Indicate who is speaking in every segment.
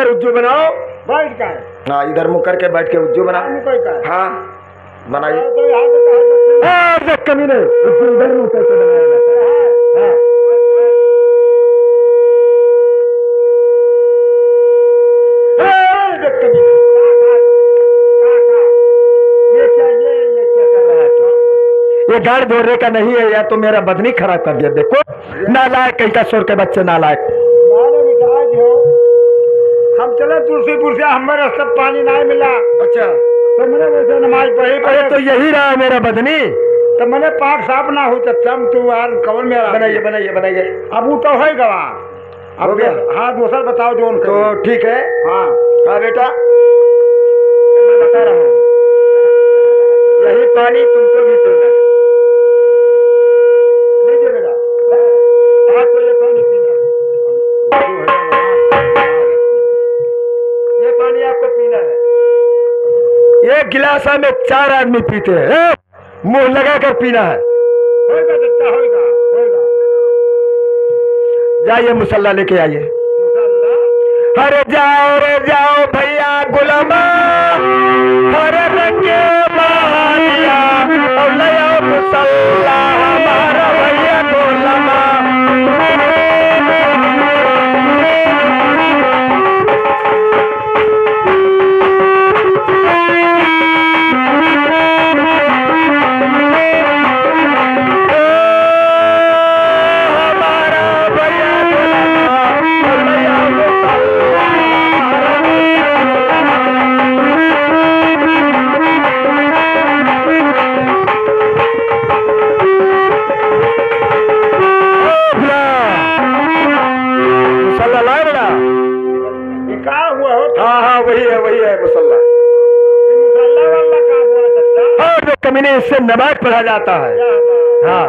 Speaker 1: इधर उज्जू बनाओ।
Speaker 2: बैठ का
Speaker 1: हाँ इधर मुँह करके बैठ के उज्जू बनाओ। हाँ बनाइए। कमी नहीं, उज्जू इधर मुँह करके बनाया जाता है। हाँ ये गाड़ दौड़ने का नहीं है, या तो मेरा बदनी खराब कर दिया। देखो नालायक, कहीं का शोर के बच्चे नालायक।
Speaker 2: हम चले तुलसीपुर से, हमारे सब पानी नहीं मिला।
Speaker 1: अच्छा
Speaker 2: तो मैंने वैसे नमाज पढ़ी।
Speaker 1: अरे तो यही रहा मेरा बदनी।
Speaker 2: तो मैंने पाक साफ ना हो तो चम तू यार कवन मेरा
Speaker 1: बनाइए बनाइए बनाइए।
Speaker 2: अब वो तो है गवाह।
Speaker 1: हो गया।
Speaker 2: हाँ दूसरा बताओ जो उनका।
Speaker 1: तो ठीक है।
Speaker 2: हाँ
Speaker 1: हाँ बेटा मैं बता रहा हूँ, यही पानी तुमको भी पीना है। लीजिए बेटा, आपको ये पानी पीना है। ये पानी आपको पीना है। ये गिलासा में 4 आदमी पीते हैं, मुंह लगा कर पीना है।
Speaker 2: होगा बच्चा, होगा होगा।
Speaker 1: जाइए मुसल्ला लेके आइए।
Speaker 2: मुसल्ला
Speaker 1: अरे जाओ रे जाओ भैया गुलामा, हरे रंगे मारिया और ले आओ मुसल्ला हमारा भैया गुलामा। कमीने इससे नमाज पढ़ा जाता है। हाँ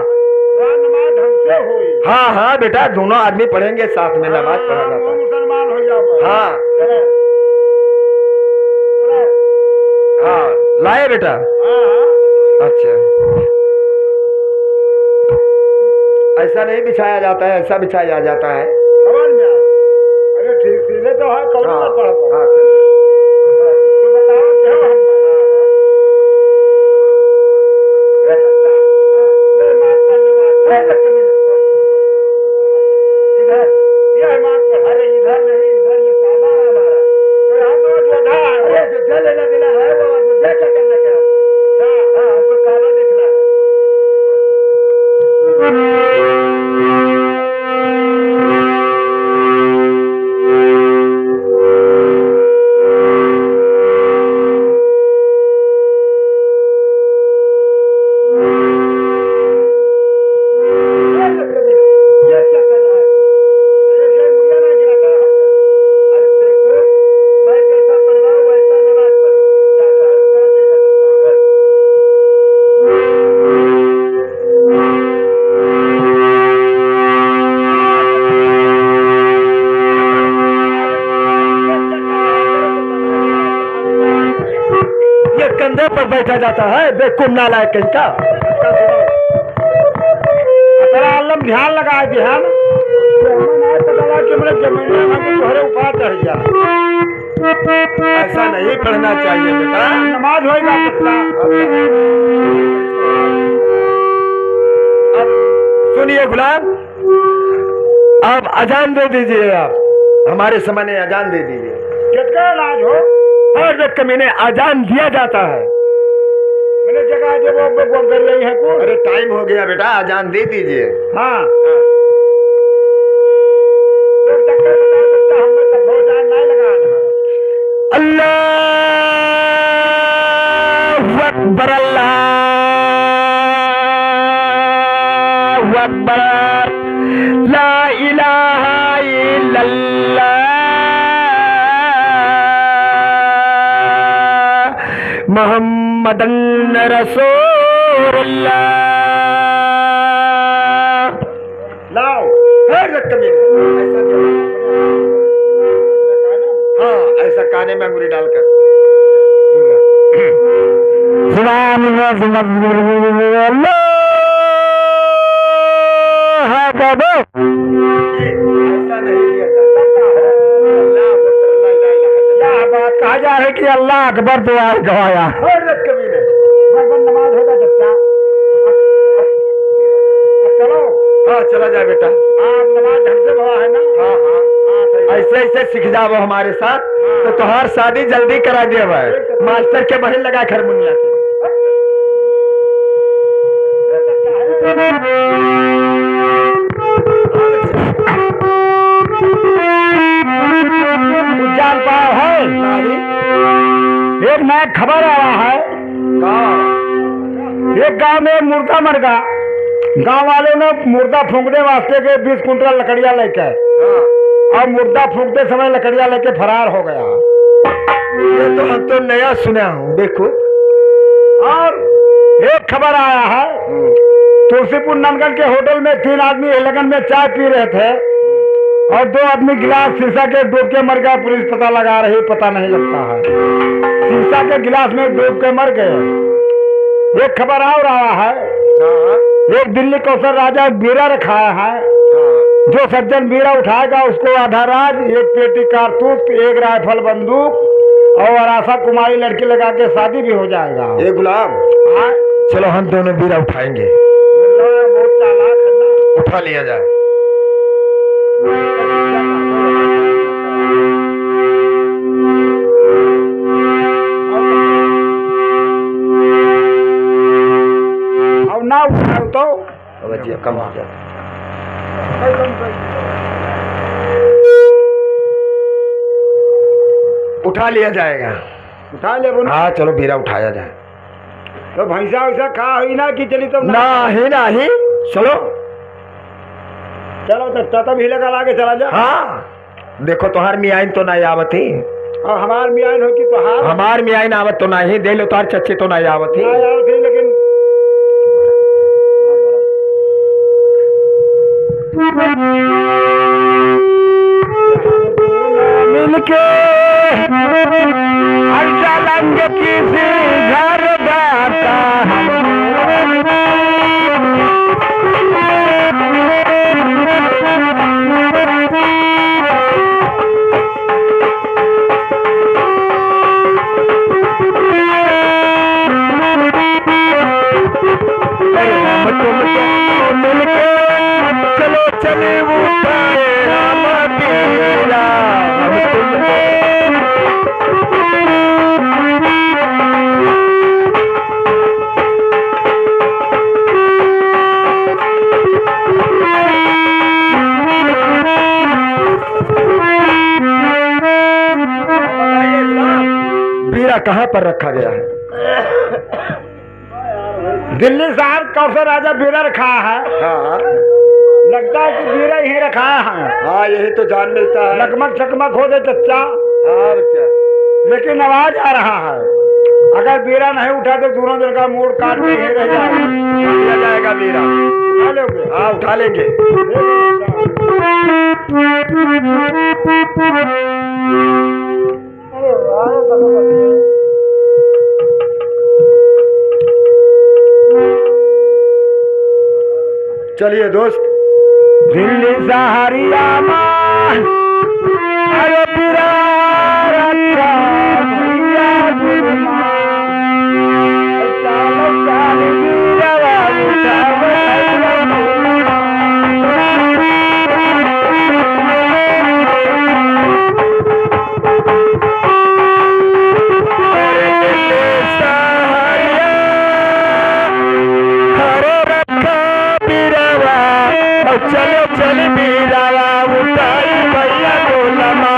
Speaker 2: नमाज ढंग से हुई।
Speaker 1: हाँ हाँ बेटा, दोनों आदमी पढ़ेंगे साथ में, नमाज पढ़ा जाता है।
Speaker 2: मुसलमान हो जाओ।
Speaker 1: हाँ हाँ लाए बेटा। अच्छा ऐसा नहीं बिछाया जाता है, ऐसा बिछाया जाता है।
Speaker 2: समझ में आया? अरे ठीक सीधे तो है कौन
Speaker 1: हाँ,
Speaker 2: पढ़ पाओ।
Speaker 1: हाँ,
Speaker 2: तो बताओ क्या हम
Speaker 1: इधर
Speaker 2: ये माँ पढ़।
Speaker 1: अरे इधर नहीं, इधर ये सादा है हमारा।
Speaker 2: तो यहाँ तो जोधा है।
Speaker 1: अरे जो जल लेना देना है वो मुझे क्या करना क्या?
Speaker 2: अच्छा
Speaker 1: हाँ हमको काला देखना है। ये क्या कर रहा है?
Speaker 2: अरे ये मुझे नहीं गिरा था।
Speaker 1: अरे देखो, मैं जैसा पढ़ रहा हूँ वैसा नमाज पढ़ो। ये कंधे पर बैठा जाता है, बेवकूफ नालायक कहीं का।
Speaker 2: तेरा आलम ध्यान लगा ध्यान। पता कि मेरे जमीन में तोहरे ऊपर चढ़ गया।
Speaker 1: ऐसा नहीं पढ़ना चाहिए बेटा।
Speaker 2: नमाज होएगा बच्चा।
Speaker 1: अब सुनिए गुलाम, अब अजान दे दीजिए। आप हमारे समय ने अजान दे दीजिए।
Speaker 2: कितना इलाज हो?
Speaker 1: हर जगह मैंने अजान दिया जाता है।
Speaker 2: मैंने जगह जो वो कर रही है को।
Speaker 1: अरे टाइम हो गया बेटा, अजान दे दीजिए।
Speaker 2: हाँ तो चक्कर बता सकता हम तक हो जाए नहीं लगाना।
Speaker 1: अल्लाहु अकबर अल्लाहु अकबर ला इलाहा इल्लल्लाह मुहम्मदन रसूलुल्लाह।
Speaker 2: लाओ
Speaker 1: हर कमी ऐसा नहीं। हाँ ऐसा काने में अंगूरी डालकर ऐसा नहीं किया जाता।
Speaker 2: है कि अल्लाह अकबर दुआ गवाया।
Speaker 1: कभी नहीं।
Speaker 2: नमाज होगा बच्चा। चलो।
Speaker 1: हाँ चला जाए बेटा।
Speaker 2: आप नमाज ढंग से भवा है ना।
Speaker 1: हाँ हाँ ऐसे ऐसे सीख जाओ हमारे साथ तो तुम्हार शादी जल्दी करा दिया भाई। मास्टर के बहन लगा खरमुनिया के।
Speaker 2: उज्जाल पाव है एक नया खबर आ रहा है। एक गांव में मुर्दा मर गया। गांव वालों ने मुर्दा फूंकने वास्ते के 20 कुंटल लकड़ियां लेके और मुर्दा फूंकते समय लकड़ियां लेके फरार हो गया।
Speaker 1: ये तो हम तो नया सुना हूँ देखो।
Speaker 2: और एक खबर आया है तुलसीपुर नंदगढ़ के होटल में 3 आदमी लगन में चाय पी रहे थे और 2 आदमी गिलास शीशा के डूब के मर गया। पुलिस पता लगा रही पता नहीं लगता है। शीशा के गिलास में डूब के मर गए। एक खबर और आया है एक दिल्ली कौशल राजा बीरा रखाया है। जो सज्जन बीरा उठाएगा उसको आधा राज, 1 पेटी कारतूस, 1 राइफल बंदूक और आशा कुमारी लड़की लगा के शादी भी हो जाएगा।
Speaker 1: ये गुलाम
Speaker 2: हाँ?
Speaker 1: चलो हम दोनों बीरा उठाएंगे।
Speaker 2: बहुत चालाक है ना।
Speaker 1: उठा लिया जाए।
Speaker 2: अब ना उठाओ तो
Speaker 1: जी कम हो गया। उठा लिया जाएगा।
Speaker 2: उठा ले बोलो।
Speaker 1: हाँ चलो बीरा उठाया जाए।
Speaker 2: तो भैंसा वैसा खा हुई ना कि चली तो
Speaker 1: नहीं नहीं चलो।
Speaker 2: चलो तो तब हिले का लाके चला जा।
Speaker 1: हाँ देखो तुम्हार मियाइन तो नहीं आवत ही।
Speaker 2: और हमार मियान हो कि तो हार
Speaker 1: हमार मियाइन आवत तो नहीं। दे लो तुम्हार चच्चे तो नहीं आवत ही।
Speaker 2: थी लेकिन
Speaker 1: मिलके लंग किसी घर बाता मिलके चलो चले वो राम पीला बीरा कहाँ पर रखा गया है?
Speaker 2: दिल्ली साहब कौशल राजा बीरा रखा है।
Speaker 1: हाँ
Speaker 2: लगता है कि बीरा यही रखा है।
Speaker 1: हाँ यही तो जान मिलता है।
Speaker 2: लगमग चकमक हो जाए चच्चा।
Speaker 1: हाँ बच्चा
Speaker 2: लेकिन आवाज आ रहा है। अगर बीरा नहीं उठा तो दोनों जन का मूड काट के ही रह जाएगा।
Speaker 1: लिया जाएगा बीरा।
Speaker 2: उठा लोगे?
Speaker 1: हाँ उठा लेंगे। चलिए दोस्त।
Speaker 2: दिल्ली सहारिया मान अरे बीरा रखा भैया गुरुमा चाल चाल बीरा उठा
Speaker 1: चलो चल बीरावा उठाई भैया गोलमा।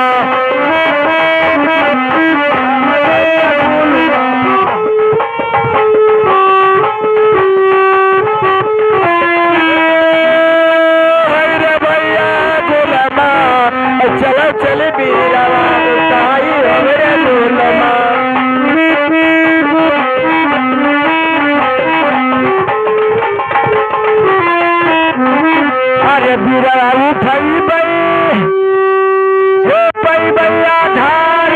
Speaker 1: अरे भैया गोलमा चलो चल बीरावा उठाई हमरे गोलमा। अरे बीरा उठाई भैया धार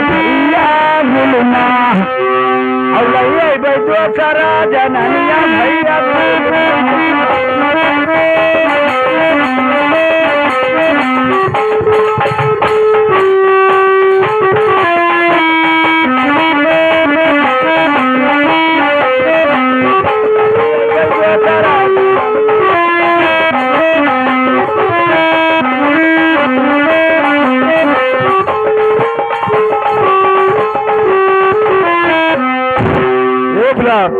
Speaker 1: भैया गुलमा और दोसरा जननिया भैया ओ गुलाम,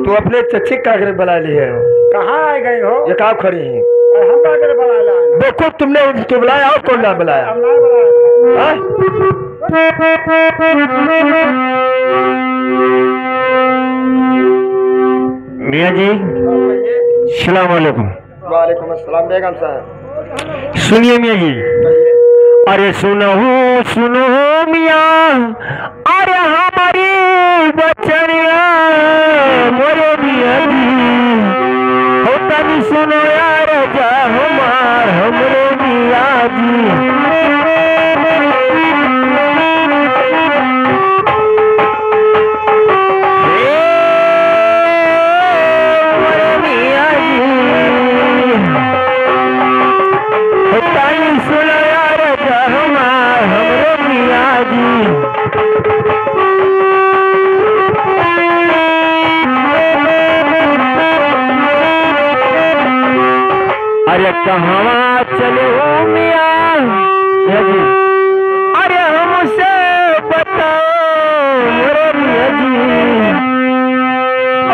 Speaker 1: तू अपने चच्ची का घर बुला ली है।
Speaker 2: कहाँ आ गई हो?
Speaker 1: ये कहाँ खड़ी है?
Speaker 2: हम का करे बुला लाए?
Speaker 1: देखो तुमने उनको बुलाया और कौन ना बुलाया?
Speaker 2: हम नहीं बुलाए।
Speaker 1: हाँ? मियाँ जी सलाम वालेकुम।
Speaker 2: वालेकुम अस्सलाम बेगम साहब।
Speaker 1: सुनिए मियाँ जी, अरे सुनो सुनो मियाँ, अरे हमारी बचनिया मोरे मियाँ जी, हो तनी सुनो यार जा हमार हमरे मियाँ जी। अरे कहाँ चले हो मियाँ जी, अरे हमसे बताओ मेरे मियाँ जी,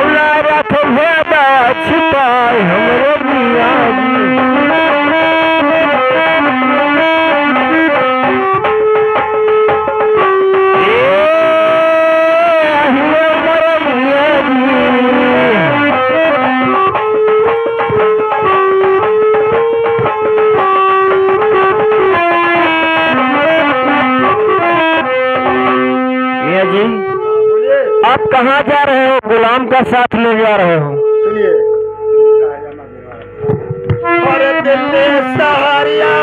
Speaker 1: अल्लाह रखे ज्यादा छिपाए हमरे मियाँ जी। आप कहाँ जा रहे हो? गुलाम का साथ ले जा रहे हो?
Speaker 2: सुनिए,
Speaker 1: अरे दिल्ली सहारिया